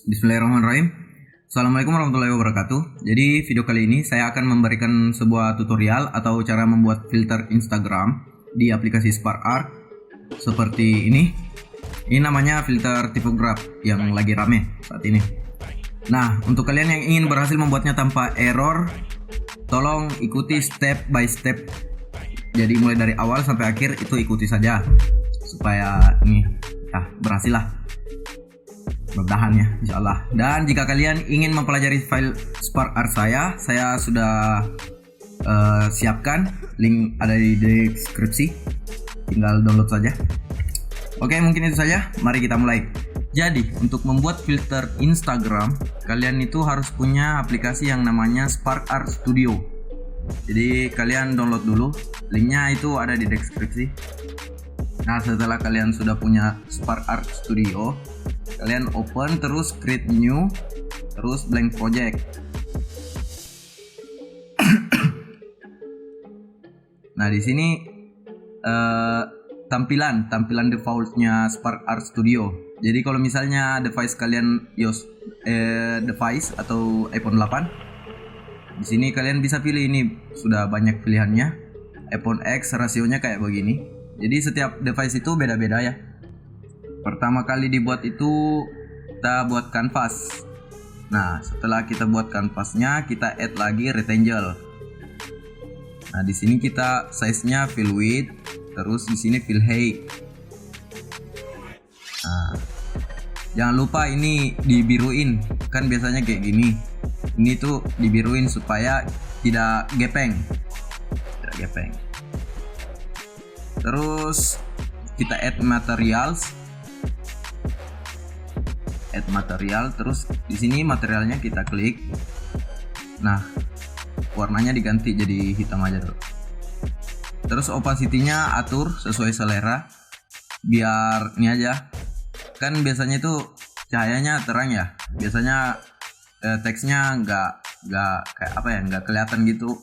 Bismillahirrahmanirrahim. Assalamualaikum warahmatullahi wabarakatuh. Jadi video kali ini saya akan memberikan sebuah tutorial atau cara membuat filter Instagram di aplikasi SparkArt seperti ini. Ini namanya filter tipograf yang lagi rame saat ini. Nah, untuk kalian yang ingin berhasil membuatnya tanpa error, tolong ikuti step by step. Jadi mulai dari awal sampai akhir itu ikuti saja supaya ini berhasil lah. Mudah-mudahan ya, insyaallah. Dan jika kalian ingin mempelajari file SparkArt saya sudah siapkan, link ada di deskripsi, tinggal download saja. Oke, mungkin itu saja, mari kita mulai. Jadi untuk membuat filter Instagram, kalian itu harus punya aplikasi yang namanya SparkArt Studio. Jadi kalian download dulu, linknya itu ada di deskripsi. Nah, setelah kalian sudah punya SparkArt Studio, kalian open, terus create new, terus blank project. Nah, di sini tampilan defaultnya SparkArt Studio. Jadi kalau misalnya device kalian device atau iPhone 8, di sini kalian bisa pilih, ini sudah banyak pilihannya. iPhone X rasionya kayak begini. Jadi setiap device itu beda-beda ya. Pertama kali dibuat itu kita buat canvas. Nah, setelah kita buat canvasnya, kita add lagi rectangle. Nah, di sini kita size-nya fill width, terus di sini fill height. Nah, jangan lupa ini dibiruin, kan biasanya kayak gini. Ini tuh dibiruin supaya tidak gepeng. Terus kita add material, terus di sini materialnya kita klik. Nah, warnanya diganti jadi hitam aja dulu. Terus opacity-nya atur sesuai selera, biar ini aja. Kan biasanya itu cahayanya terang ya. Biasanya teksnya nggak kayak apa ya, nggak kelihatan gitu.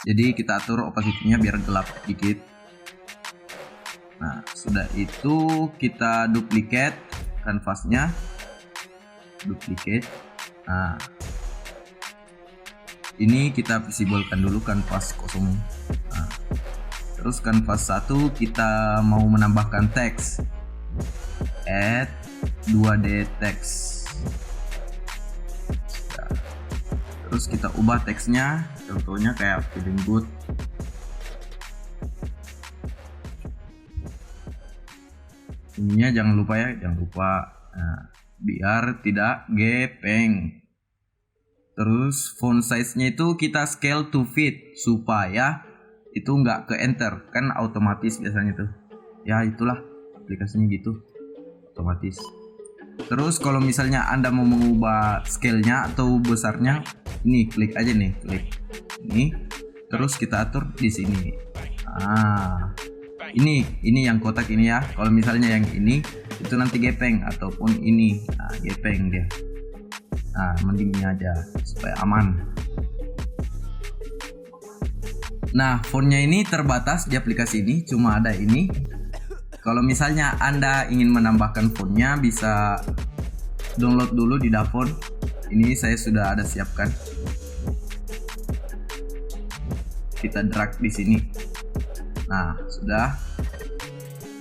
Jadi kita atur opacity-nya biar gelap dikit. Nah, sudah itu kita duplicate kanvasnya. Nah, ini kita visiblekan dulu kanvas kosong. Nah, terus kanvas 1 kita mau menambahkan teks, add 2D text. Nah, terus kita ubah teksnya, contohnya kayak feeling good. Ininya jangan lupa. Nah, biar tidak gepeng. Terus font size-nya itu kita scale to fit supaya itu nggak ke enter, kan otomatis biasanya tuh. Ya itulah aplikasinya gitu, otomatis. Terus kalau misalnya Anda mau mengubah scale-nya atau besarnya, ini klik aja nih, klik ini, terus kita atur di sini. Ini yang kotak ini ya. Kalau misalnya yang ini itu nanti gepeng, ataupun ini gepeng dia. Nah, mendingnya aja supaya aman. Nah, fontnya ini terbatas di aplikasi ini, cuma ada ini. Kalau misalnya Anda ingin menambahkan fontnya, bisa download dulu di Dafont. Ini saya sudah ada siapkan. Kita drag di sini. Nah, sudah.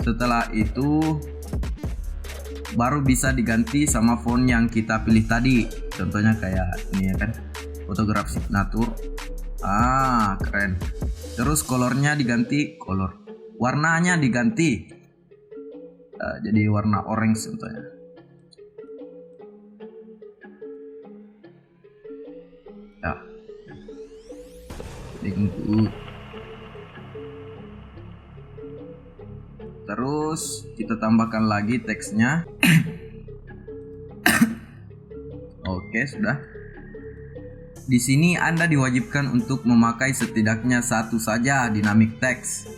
Setelah itu baru bisa diganti sama font yang kita pilih tadi. Contohnya kayak ini ya kan, photograph signature. Keren. Terus colornya diganti, warnanya diganti, jadi warna orange contohnya. Ya, tunggu. Terus kita tambahkan lagi teksnya. Oke, sudah. Di sini Anda diwajibkan untuk memakai setidaknya satu saja dynamic text.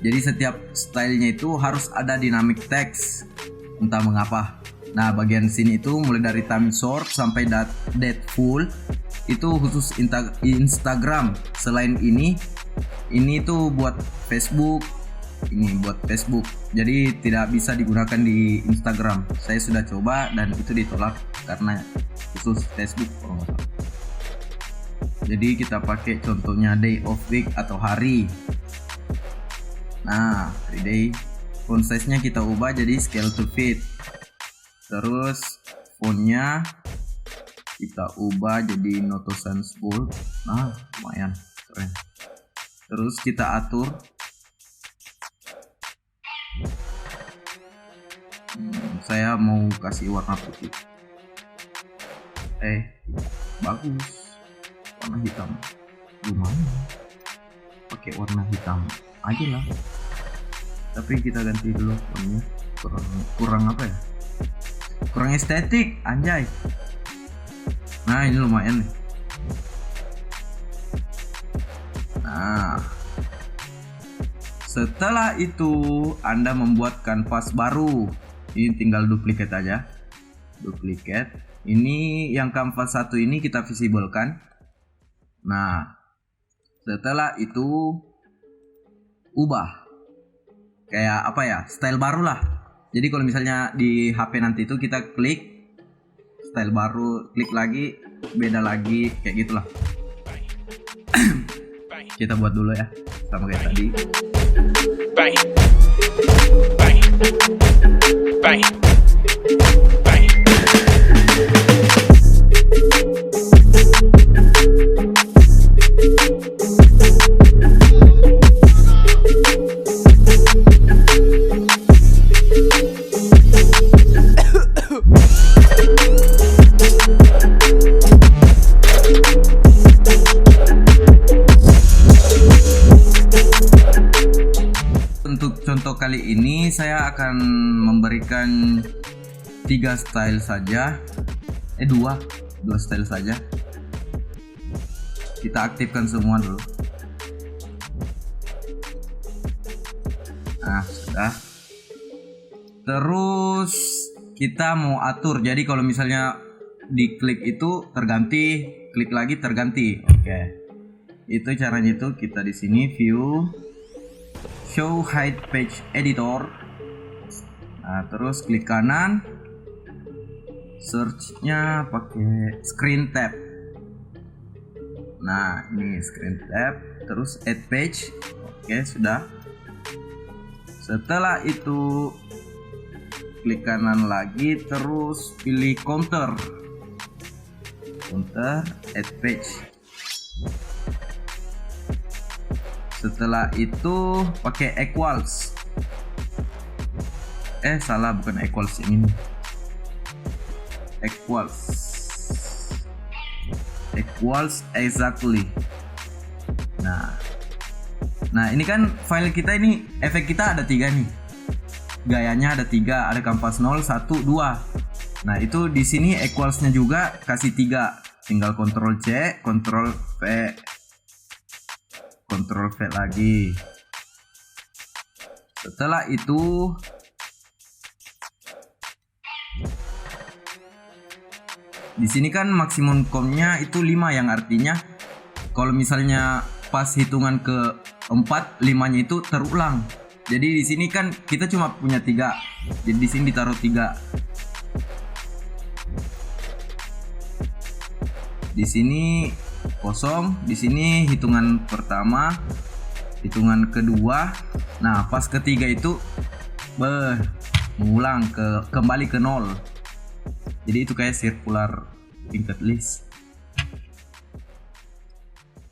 Jadi setiap stylenya itu harus ada dynamic text, entah mengapa. Nah, bagian sini itu mulai dari time short sampai date full itu khusus Instagram. Selain ini tuh buat Facebook. Ini buat Facebook, jadi tidak bisa digunakan di Instagram. Saya sudah coba dan itu ditolak. karena khusus Facebook kalau nggak salah. Jadi kita pakai contohnya day of week atau hari. Nah, 3D font size nya kita ubah jadi scale to fit. Terus fontnya kita ubah jadi Noto Sans bold. Nah, lumayan keren. Terus kita atur saya mau kasih warna putih. Bagus. Warna hitam. Lumayan. Pakai warna hitam aja lah. Tapi kita ganti dulu warnanya. Kurang apa ya? Kurang estetik, anjay. Nah, ini lumayan nih. Nah, setelah itu Anda membuat kanvas baru. Ini tinggal duplikat aja. Duplikat. Ini yang kanvas satu ini kita visibelkan. Nah, setelah itu ubah kayak apa ya, style baru lah. Jadi kalau misalnya di HP nanti itu kita klik style baru, klik lagi beda lagi, kayak gitulah. Kita buat dulu ya, sama kayak tadi. Bang. Bang. Bang. Bang. Untuk contoh kali ini saya akan memberikan 3 style saja, dua style saja. Kita aktifkan semua dulu. Nah, sudah. Terus kita mau atur. Jadi kalau misalnya diklik itu terganti, klik lagi terganti. Oke. Itu caranya itu kita di sini view show hide page editor. Nah, terus klik kanan, search-nya pakai screen tab. Nah, ini screen tab, terus add page. Oke, sudah. Setelah itu klik kanan lagi, terus pilih counter, add page. Setelah itu pakai equals. Salah, bukan equals yang ini. Equals exactly. Nah, ini kan file kita ini, efek kita ada 3 nih. Gayanya ada 3, ada kanvas 0, 1, 2. Nah, itu di sini equalsnya juga kasih 3. Tinggal Ctrl C, Ctrl V. Ctrl V lagi. Setelah itu di sini kan maksimum count-nya itu 5, yang artinya kalau misalnya pas hitungan ke 4, 5-nya itu terulang. Jadi di sini kan kita cuma punya 3. Jadi di sini ditaruh 3. Di sini kosong, di sini hitungan pertama, hitungan kedua. Nah, pas ketiga itu mengulang kembali ke 0. Jadi itu kayak circular linked list.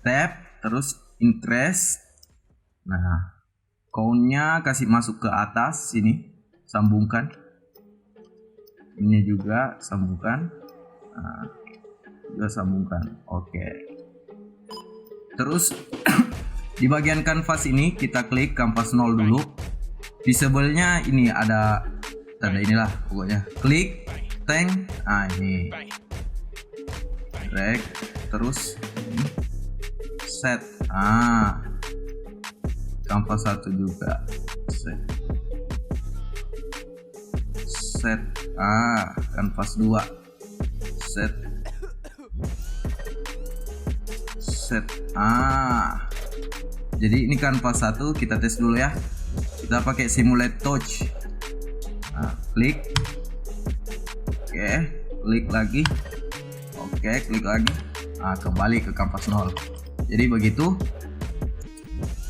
Tab, terus increase. Nah, count-nya kasih masuk ke atas sini, sambungkan. Ini juga sambungkan. Nah, juga sambungkan. Oke. Terus di bagian kanvas ini kita klik kanvas 0 dulu. Visible-nya ini ada tanda inilah pokoknya. Klik tank. Nah, ini. Drag, terus ini. Set. Kanvas 1 juga. Set. Kanvas 2. Set. Jadi ini kanvas 1 kita tes dulu ya. Kita pakai simulate touch. Klik. Oke, klik lagi. Oke, klik lagi. Nah, kembali ke kanvas 0. Jadi begitu.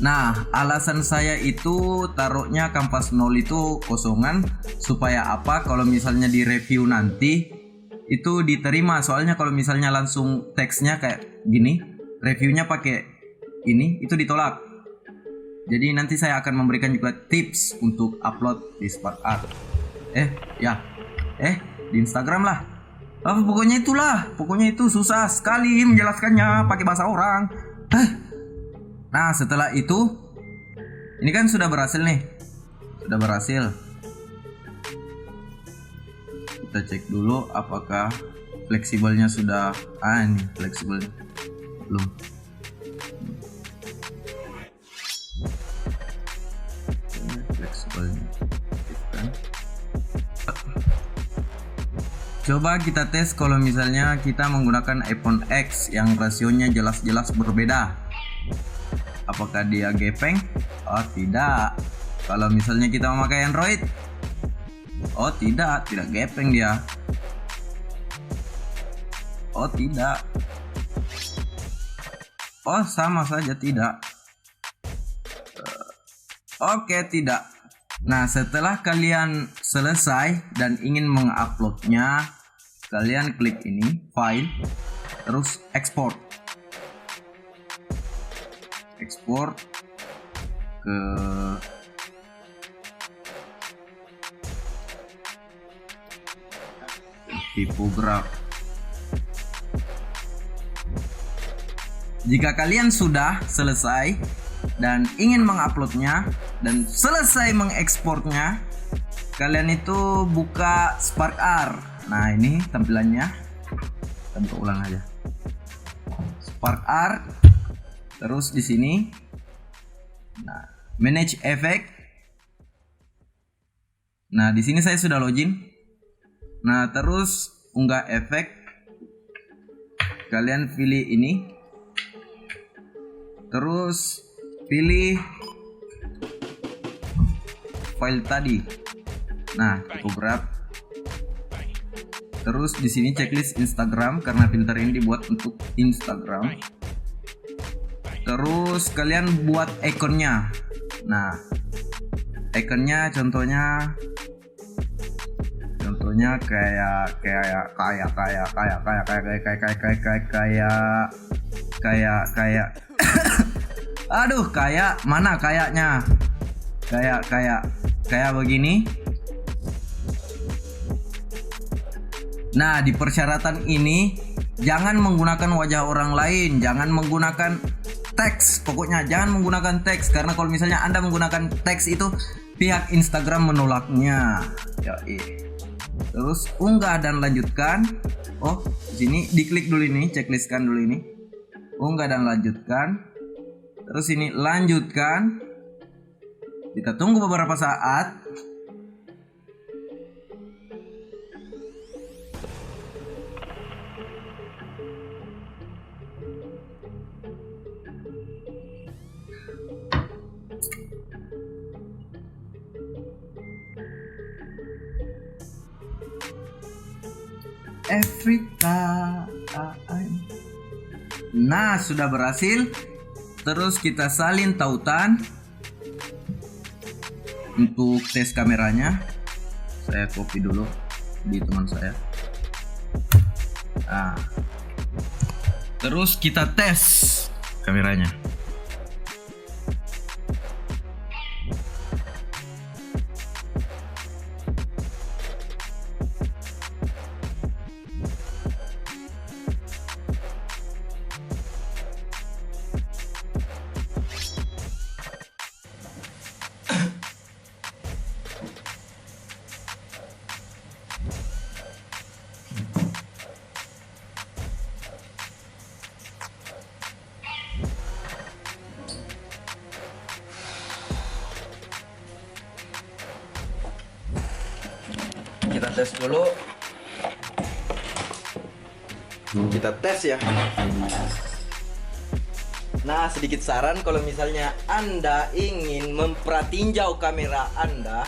Nah, alasan saya itu taruhnya kanvas 0 itu kosongan supaya apa? Kalau misalnya di review nanti itu diterima. Soalnya kalau misalnya langsung teksnya kayak gini, reviewnya pakai ini, itu ditolak. Jadi nanti saya akan memberikan juga tips untuk upload di SparkArt. Di Instagram lah. Pokoknya itu susah sekali menjelaskannya pakai bahasa orang. Nah, setelah itu ini kan sudah berhasil nih. Sudah berhasil. Kita cek dulu apakah fleksibelnya sudah ini fleksibel. Belum. Fleksibelnya. Coba kita tes kalau misalnya kita menggunakan iPhone X yang rasionya jelas-jelas berbeda. Apakah dia gepeng? Oh, tidak. Kalau misalnya kita memakai Android, oh tidak gepeng dia. Oh tidak. Oh sama saja tidak. Oke, tidak. Nah, setelah kalian selesai dan ingin menguploadnya, kalian klik ini, file, terus export. Export ke tipograf. Jika kalian sudah selesai dan ingin menguploadnya dan selesai mengekspornya, kalian itu buka SparkArt. Nah, ini tampilannya. Kita buka ulang aja. SparkArt. Terus di sini, nah, manage effect. Nah, di sini saya sudah login. Nah, terus unggah efek. Kalian pilih ini. Terus pilih file tadi. Nah, tipograf. Terus di sini checklist Instagram karena filter ini dibuat untuk Instagram. Terus kalian buat ikonnya. Nah, ikonnya contohnya kayak aduh, kayak mana kayaknya kayak begini. Nah, di persyaratan ini jangan menggunakan wajah orang lain, jangan menggunakan teks, pokoknya jangan menggunakan teks, karena kalau misalnya Anda menggunakan teks itu pihak Instagram menolaknya. Terus unggah dan lanjutkan. Oh, di sini diklik dulu ini, checklistkan dulu ini. Unggah dan lanjutkan. Terus ini lanjutkan. Kita tunggu beberapa saat. Every time. Nah, sudah berhasil. Terus kita salin tautan untuk tes kameranya. Saya copy dulu di teman saya. Nah, terus kita tes kameranya. Kita tes dulu. Kita tes ya. Nah, sedikit saran kalau misalnya Anda ingin mempertinjau kamera Anda,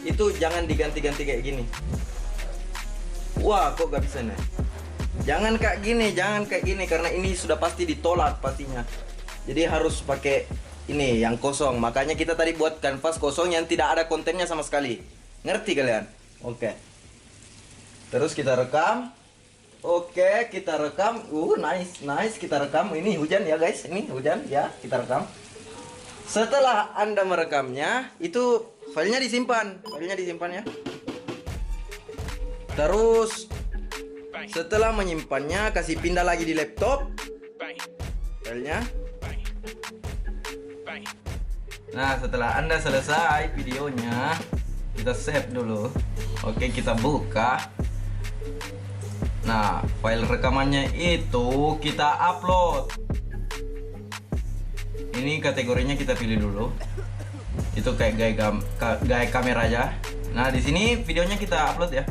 itu jangan diganti-ganti kayak gini. Wah, kok gak bisa nih? Jangan kayak gini karena ini sudah pasti ditolak pastinya. Jadi harus pakai ini yang kosong. Makanya kita tadi buat kanvas kosong yang tidak ada kontennya sama sekali. Ngerti kalian? Oke. Terus kita rekam. Oke, kita rekam. Nice kita rekam. Ini hujan ya guys. Ini hujan ya, kita rekam. Setelah Anda merekamnya, itu filenya disimpan. Ya. Terus setelah menyimpannya, kasih pindah lagi di laptop filenya. Nah, setelah Anda selesai videonya, kita save dulu. Oke, kita buka. Nah, file rekamannya itu kita upload. Ini kategorinya kita pilih dulu. Itu kayak gaya kamera aja. Nah, di sini videonya kita upload ya.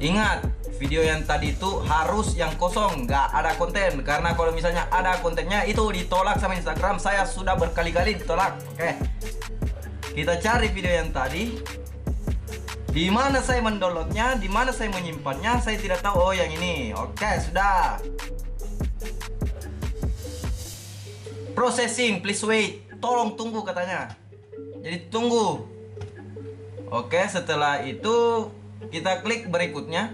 Ingat, video yang tadi itu harus yang kosong, nggak ada konten. Karena kalau misalnya ada kontennya itu ditolak sama Instagram. Saya sudah berkali-kali ditolak. Oke. Kita cari video yang tadi. Di mana saya mendownloadnya, di mana saya menyimpannya, saya tidak tahu. Oh, yang ini. Oke, sudah. Processing, please wait. Tolong tunggu katanya. Jadi tunggu. Oke, setelah itu kita klik berikutnya.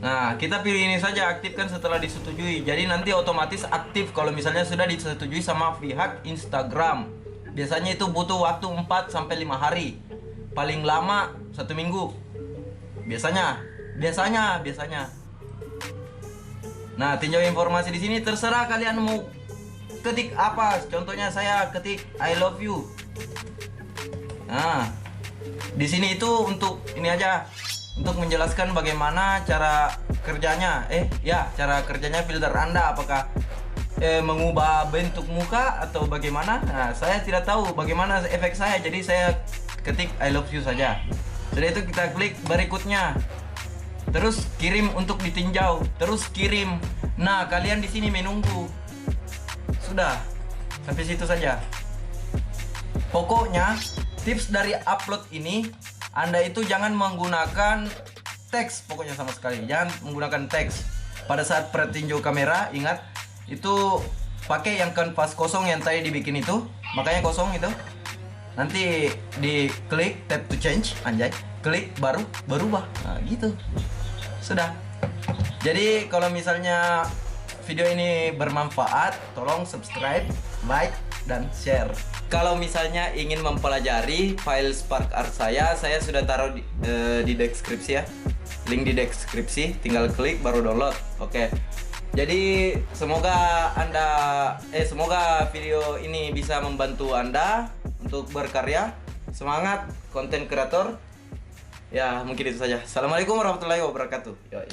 Nah, kita pilih ini saja, aktifkan setelah disetujui. Jadi nanti otomatis aktif kalau misalnya sudah disetujui sama pihak Instagram. Biasanya itu butuh waktu 4-5 hari. Paling lama 1 minggu. Biasanya. Nah, tinjau informasi di sini, terserah kalian mau ketik apa. Contohnya saya ketik I love you. Nah, di sini itu untuk ini aja, untuk menjelaskan bagaimana cara kerjanya. Cara kerjanya filter Anda, apakah mengubah bentuk muka atau bagaimana. Nah, saya tidak tahu bagaimana efek saya, jadi saya ketik I love you saja. Setelah itu kita klik berikutnya. Terus kirim untuk ditinjau, terus kirim. Nah, kalian di sini menunggu. Sudah, sampai situ saja. Pokoknya tips dari upload ini, Anda itu jangan menggunakan teks, pokoknya sama sekali. Jangan menggunakan teks. Pada saat pretinjau kamera, ingat, itu pakai yang kanvas kosong yang tadi dibikin itu. Makanya kosong itu. Nanti di klik tap to change, anjay. Klik baru berubah. Nah, gitu. Sudah. Jadi kalau misalnya video ini bermanfaat, tolong subscribe, like, dan share. Kalau misalnya ingin mempelajari file SparkArt saya sudah taruh di deskripsi ya. Link di deskripsi, tinggal klik baru download. Oke. Jadi semoga semoga video ini bisa membantu Anda untuk berkarya. Semangat konten kreator. Ya, mungkin itu saja. Assalamualaikum warahmatullahi wabarakatuh. Yoi.